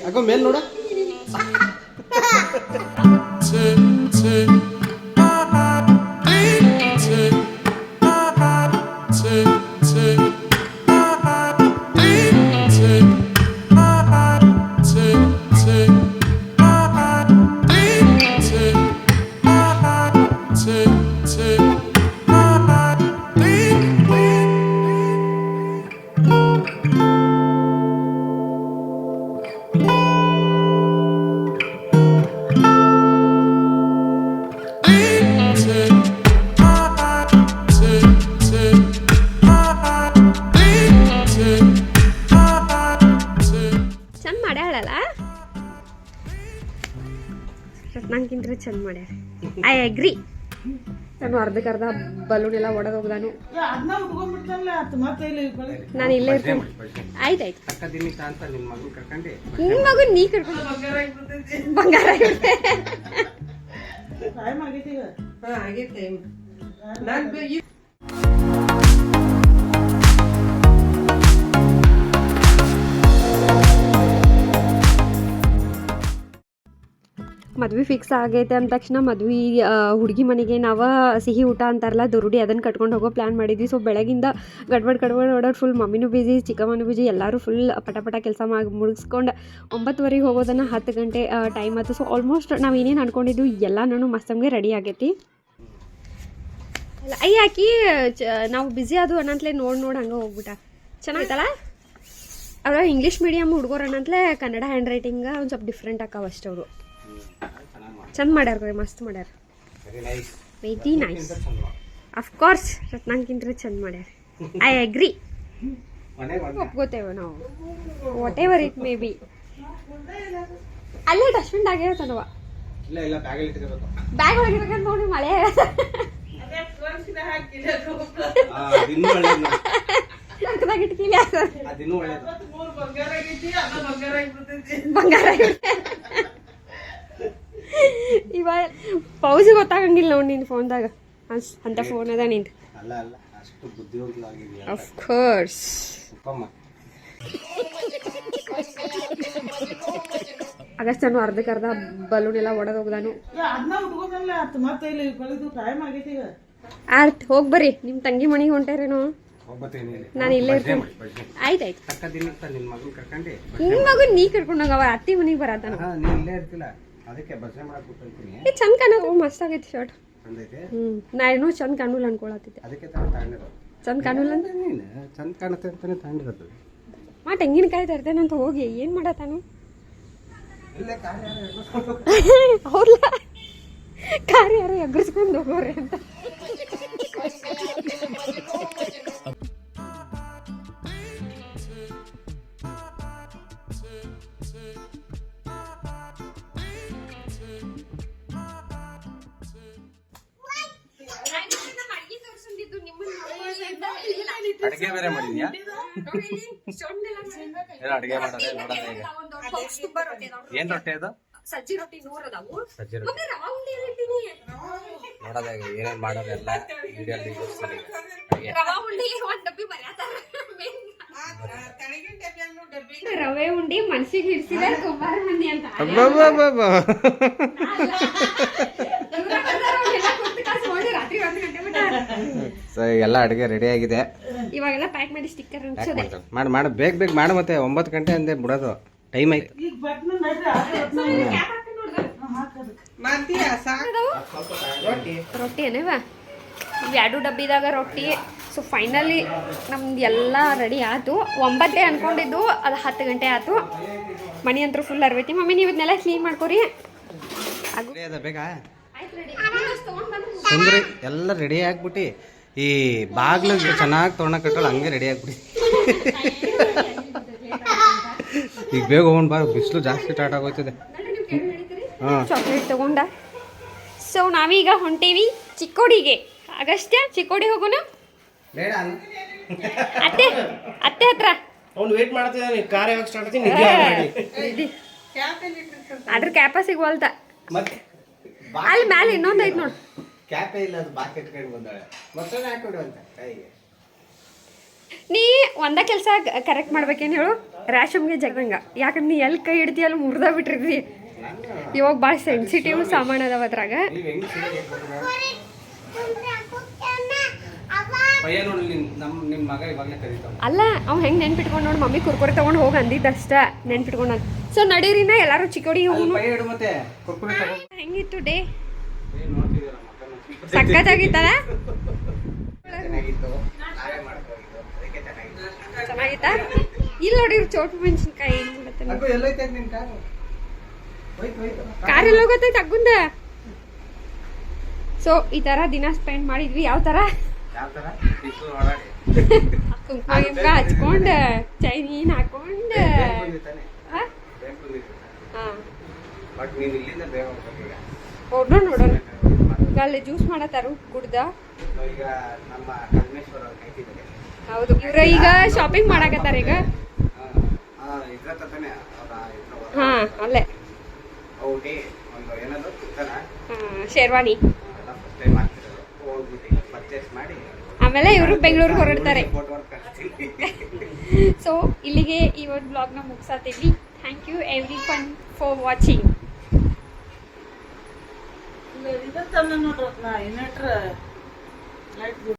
ಅಗೋ ಮೇಲ್ ನೋಡು. ನಂಗಿಂದ್ರೆ ಚಂದ ಮಾಡ್ಯಾರ. I agree. ನಾನು ಅರ್ಧಕ್ಕರ್ಧ ಬಲೂನ್ ಎಲ್ಲ ಒಡೆದು ಹೋಗ್ದಾನು. ನಾನು ಇಲ್ಲೇ ಇರ್ತೀನಿ. ಆಯ್ತಾಯ್ತು. ನಿನ್ ಮಗು ನೀ ಕರ್ಕೊಂಡು ಬಂಗಾರ ಮದ್ವೆ ಫಿಕ್ಸ್ ಆಗೈತೆ ಅಂದ ತಕ್ಷಣ ಮದ್ವೆ ಹುಡುಗಿ ಮನೆಗೆ ನಾವು ಸಿಹಿ ಊಟ ಅಂತಾರಲ್ಲ ದೊರುಡಿ ಅದನ್ನು ಕಟ್ಕೊಂಡು ಹೋಗೋ ಪ್ಲ್ಯಾನ್ ಮಾಡಿದ್ವಿ. ಸೊ ಬೆಳಗಿಂದ ಗಡ್ಬಡ್ ಓಡೋರು ಫುಲ್ ಮಮ್ಮಿನೂ ಬಿಜಿ, ಚಿಕ್ಕಮ್ಮನೂ ಬಿಜಿ, ಎಲ್ಲರೂ ಫುಲ್ ಪಟ ಕೆಲಸ ಮುಗಿಸ್ಕೊಂಡು 9:30 ಹೋಗೋದನ್ನು 10 ಗಂಟೆ ಟೈಮ್ ಆಯ್ತು. ಸೊ ಆಲ್ಮೋಸ್ಟ್ ನಾವು ಏನೇನು ಅಂದ್ಕೊಂಡಿದ್ವಿ ಎಲ್ಲನೂ ಮಸ್ತಂಗೆ ರೆಡಿ ಆಗೈತಿ. ಅಯ್ಯ ಹಾಕಿ ನಾವು ಬ್ಯುಸಿ ಅದು ಅನ್ನಂತಲೇ ನೋಡಿ ಹಂಗೆ ಹೋಗ್ಬಿಟ್ಟ. ಚೆನ್ನಾಗಿತ್ತಲ್ಲ. ಅವ್ರ ಇಂಗ್ಲೀಷ್ ಮೀಡಿಯಮ್ ಹುಡುಗರು ಅನ್ನಂತಲೇ ಕನ್ನಡ ಹ್ಯಾಂಡ್ ರೈಟಿಂಗ್ ಒಂದು ಸ್ವಲ್ಪ ಡಿಫ್ರೆಂಟ್ ಆಕಾವ ಅಷ್ಟು ಅವರು. ಚಂದ ಮಾಡ್ಯಾರ, ಮಸ್ತ್ ಮಾಡ್ಯಾರ. Very nice. ಅಫ್ಕೋರ್ಸ್ ರತ್ನಾಂಕಿಂತ ಚಂದ ಮಾಡ್ಯಾರ. I agree. ಒಪ್ಕೋತೇವೆ ನಾವು. Whatever it may be. ಅಲ್ಲೇ ಡಸ್ಟ್ಬಿನ್ ಆಗಿರತ್ತಲ್ವ, ಬ್ಯಾಗ್ ಒಳಗಿರ ನೋಡಿ ಮಳೆ ಬಂಗಾರ ಇವಾಗ ಪೌಸ್ ಗೊತ್ತಾಗಂಗಿಲ್ಲ ನೋಡಿ ನಿನ್ನ ಫೋನ್ದಾಗ ಅಂತ ಫೋನ್ ಅದ ನಿಂದು. Of course. ಆಗಸ್ಟ್ ನಾನು ಅರ್ಧಕ್ಕರ್ಧ ಬಲೂನ್ ಎಲ್ಲ ಒಡೆದು ಹೋಗ್ದಾನು. ಆರ್ಟ್ ಹೋಗಿ ಬರ್ರಿ. ನಿಮ್ಮ ತಂಗಿ ಮನೆಗೆ ಹೊಂಟೇರೇನು? ನಾನು ಇಲ್ಲೇ ಇರ್ತೀನಿ. ಆಯ್ತಾಯ್ತು. ನಿನ್ ಮಗು ನೀ ಕರ್ಕೊಂಡೋಗ ಅವ ಅತ್ತಿ ಮನೆಗೆ ಬರತ್ತಾನ. ಚಂದ ಕಾಣೋದು ಮಸ್ತ್ ಆಗೈತಿ ಶರ್ಟ್. ನಾ ಏನೋ ಚಂದ ಕಾಣುಲ್ಲ ಅನ್ಕೊಳತ್ತಿದ್ದೆ. ಚಂದ ಕಾಣುಲ್ಲ ಅಂತ ಚಂದ ಕಾಣುತ್ತೆ ಅಂತಾನೆ ತಗೊಂಡಿರೋದು. ತೆಂಗಿನಕಾಯಿ ತರ್ತೇನಂತ ಹೋಗಿ ಏನ್ ಮಾಡತ್ತಾನು? ಅವ್ರಲ್ಲ ಕಾರ್ ಯಾರು ಎಗ್ರಿಸ್ಕೊಂಡು ಹೋಗೋರಿ ಅಂತ. ಅಡಿಗೆ ಬೇರೆ ಮಾಡಿದ್ಯಾ? ಅಡಿಗೆ ಮಾಡೋದೇ ನೋಡೋದೇ. ಈಗ ಏನ್ ರೊಟ್ಟಿ ಅದು? ಸಜ್ಜಿ ರೊಟ್ಟಿ 100 ಅದಾವು. ಸಜ್ಜಿ ರೊಟ್ಟಿ ನೋಡೋದೇ. ಏನೇನ್ ಮಾಡೋದೆಲ್ಲ ವಿಡಿಯೋಲಿ ರವಾ ಉಂಡಿ ಒಂದ್ ಡಬ್ಬಿ ಬರತಾರ. ರವೆ ಉಂಡಿ ಮನ್ಸಿಗೆ ಹಿಡಿಸಿದ ಕುಂಬಾರ ಮಂದಿ ಅಂತ. ಎಲ್ಲ ಅಡುಗೆ ರೆಡಿ ಆಗಿದೆ. ಇವಾಗೆಲ್ಲ ಪ್ಯಾಕ್ ಮಾಡಿ ಸ್ಟಿಕ್ಕರ್ ಮಾಡು ಬೇಗ ಮಾಡು. ಮತ್ತೆ 9 ಗಂಟೆ ಅಂದೆ ಬಿಡೋದು. ಟೈಮ್ ಆಯ್ತು. ರೊಟ್ಟಿ ಏನೇವಾ ಎರಡು ಡಬ್ಬಿದಾಗ ರೊಟ್ಟಿ. ಸೊ ಫೈನಲಿ ನಮ್ದು ಎಲ್ಲ ರೆಡಿ ಆಯ್ತು. 9 ಅನ್ಕೊಂಡಿದ್ದು, ಅದು 10 ಗಂಟೆ ಆಯ್ತು. ಮನೆ ಅಂತೂ ಫುಲ್ ಅರ್ವೈತಿ. ಮಮ್ಮಿ ನೀವು ಇದನ್ನೆಲ್ಲ ಕ್ಲೀನ್ ಮಾಡ್ಕೊರಿ. ಸುಂದ್ರಿ ಎಲ್ಲ ರೆಡಿ ಆಗ್ಬಿಟ್ಟು ಈ ಬಾಗ್ಲು ಚೆನ್ನಾಗಿ ತೊಗೊಂಡ ಕಟ್ಟಲ್ಲ ಹಂಗೆ ರೆಡಿ ಆಗ್ಬಿಟ್ಟು. ಈಗ ಬೇಗ ಹೋಗೋಣ ಬಾ, ಬಿಸಿಲು ಜಾಸ್ತಿ ಸ್ಟಾರ್ಟ್ ಆಗೋಯ್ತದೆ. ಚಾಕ್ಲೇಟ್ ತಗೊಂಡ. ಸೊ ನಾವೀಗ ಹೊಂಟೀವಿ ಚಿಕ್ಕೋಡಿಗೆ. ಆಗಸ್ಟ್ಯ ಚಿಕ್ಕೋಡಿ ಹೋಗೋಣ. ಅತ್ತೆ ಹತ್ರ ಅದ್ರ ಕ್ಯಾಪ ಸಿಗುವಲ್ತ. ಅಲ್ಲಿ ಮ್ಯಾಲೆ ಇನ್ನೊಂದು ಐತ್ ನೋಡು. ನೀ ಒಂದ ಕೆಲಸ ಕರೆಕ್ಟ್ ಮಾಡ್ಬೇಕೇನು ಹೇಳು ರ್ಯಾಶಮ್ಗೆ ಜಗದಂಗ ಯಾಕಂದ್ರೆ ನೀ ಎಲ್ಲಿ ಕೈ ಹಿಡ್ತಿ ಅಲ್ಲಿ ಮುರ್ದ ಬಿಟ್ಟಿರ್ತಿ ಇವಾಗ ಭಾಳ ಸೆನ್ಸಿಟಿವ್ ಸಾಮಾನು ಅದಾವ ಅದ್ರಾಗ ಅಲ್ಲ ಅವ್ ಹೆಂಗ್ ನೆನ್ಪಿಟ್ಕೊಂಡು ನೋಡಿ ಮಮ್ಮಿ ಕುರ್ಕುರಿ ತಗೊಂಡು ಹೋಗಿ ಅಂದಿದ್ದಷ್ಟ ನೆನ್ಪಿಟ್ಕೊಂಡ ಸೊ ನಡೀರಿನ ಎಲ್ಲಾರು ಚಿಕ್ಕೋಡಿ ಹೋಗುನು ಹೆಂಗಿತ್ತು ಡೇ ಸಕ್ಕತ್ತಾಗಿತ್ತಲ್ಲ ಚೆನ್ನಾಗಿತ್ತ ಇಲ್ಲಿ ನೋಡಿ ಚೋಟು ಮೆಣಸಿನ್ಕಾಯಿ ಏನ್ ಮಾಡತ್ತೆ ಕಾರ್ ಎಲ್ಲ ಹೋಗತ್ತೈತೆ ಅಗ್ಗುಂದ ಸೊ ಈ ತರ ದಿನ ಸ್ಪೆಂಡ್ ಮಾಡಿದ್ವಿ ಯಾವ ತರ ಕುಂಕುಮ ಗಿಂಕ ಹಚ್ಕೊಂಡ ಚೈನೀನ್ ಹಾಕೊಂಡ ನೋಡೋಣ ಈಗ ಅಲ್ಲಿ ಜ್ಯೂಸ್ ಮಾಡತ್ತಾರು ಕುಡ್ದ ಹೌದು ಇವ್ರ ಈಗ ಶಾಪಿಂಗ್ ಮಾಡಾಕತ್ತಾರ ಈಗ ಹಾ ಅಲ್ಲೇ ಶೇರ್ವಾನಿ ಆಮೇಲೆ ಇವರು ಬೆಂಗಳೂರಿಗೆ ಹೊರಡ್ತಾರೆ ಸೊ ಇಲ್ಲಿಗೆ ಈ ಒಂದು ಬ್ಲಾಗ್ನ ಮುಗಿಸತ್ತೀವಿ thank you everyone for watching